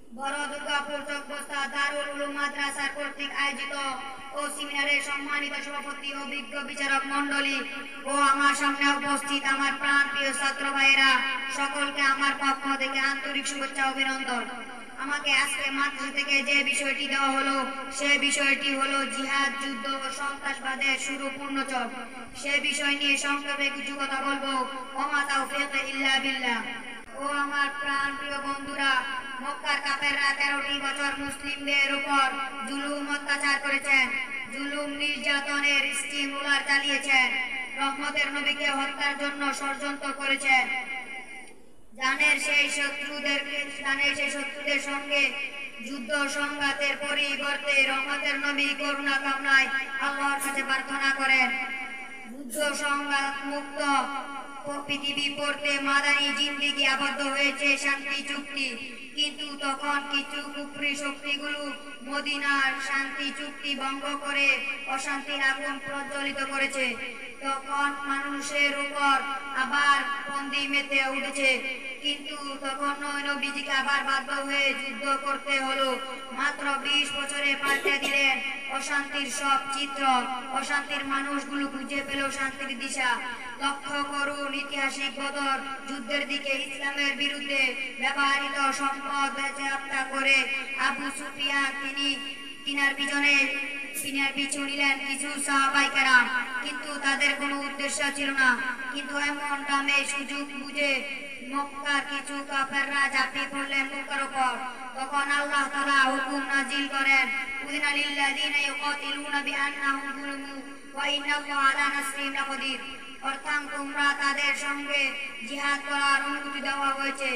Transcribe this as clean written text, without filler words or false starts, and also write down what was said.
বড় দুর্গাপুর চকবস্তা দারুল উলুম মাদ্রাসার কর্তৃক আয়োজিত ও সেমিনারের সম্মানিত সভাপতি ও বিজ্ঞ বিচারক মণ্ডলী ও আমার সামনে উপস্থিত আমার প্রাণপ্রিয় ছাত্র ভাইয়েরা, সকলকে আমার পক্ষ থেকে আন্তরিক শুভেচ্ছা অভিনন্দন। আমাকে আজকে মাদ্রাসা থেকে যে বিষয়টি দেওয়া হলো, সে বিষয়টি হলো জিহাদ, যুদ্ধ ও সন্ত্রাসবাদের শুরু পূর্ণচর। সে বিষয় নিয়ে সংক্ষেপে কিছু কথা বলবো। ওমা তাওফীক ইল্লা বিল্লাহ। ও আমার প্রাণ প্রিয় বন্ধুরা, মক্কার কাফেররা 13টি বছর মুসলিমদের উপর জুলুম অত্যাচার করেছেন, জুলুম নির্যাতনের স্টিমুলার চালিয়েছেন, রহমতের নবীকে হত্যার জন্য ষড়যন্ত্র করেছেন। জানের সেই শত্রুদের সঙ্গে যুদ্ধ সংঘাতের পরিবর্তে রহমতের নবী করুণা কামনায় আল্লাহর কাছে প্রার্থনা করেন। যুদ্ধ সংঘাত মুক্ত পৃথিবী পড়তে মাদানী জিন্দিগি আবদ্ধ হয়েছে শান্তি চুক্তি, কিন্তু তখন কিছু কুফরি শক্তিগুলো মদিনার শান্তি চুক্তি ভঙ্গ করে অশান্তির আগুন প্রজ্বলিত করেছে। তখন মানুষের উপর আবার বন্দি মেতে উঠেছে, কিন্তু তখন নবীজিকে আবার বাধ্য হয়ে যুদ্ধ করতে হলো। মাত্র 20 বছরে পাল্টে দিলেন অশান্তির সব চিত্র। অশান্তির মানুষগুলো খুঁজে পেল শান্তির দিশা। লক্ষ্য করুন ঐতিহাসিক বদর যুদ্ধের দিকে। ইসলামের বিরুদ্ধে ব্যবহৃত সম্পদ বেচে হত্যা করে আবু সুফিয়ান তিনার পিছু নিলেন কিছু সাহাবায়ে কেরাম, কিন্তু তাদের কোনো উদ্দেশ্য ছিল না। কিন্তু এমন টামে সুযোগ বুঝে মক্কার কিছু কাফেররা ঝাঁপিয়ে পড়লেন মক্কার উপর। তখন আল্লাহ তাআলা হুকুম নাজিল করেন, উযিনা লিল্লাযিনা ইউকাতিলুনা বিআন্নাহুম যুলিমু ওয়া ইন্নাল্লাহা আলা নাসরিহিম লাকাদির। অর্থাৎ তোমরা তাদের সঙ্গে জিহাদ করার অনুমতি দেওয়া হয়েছে।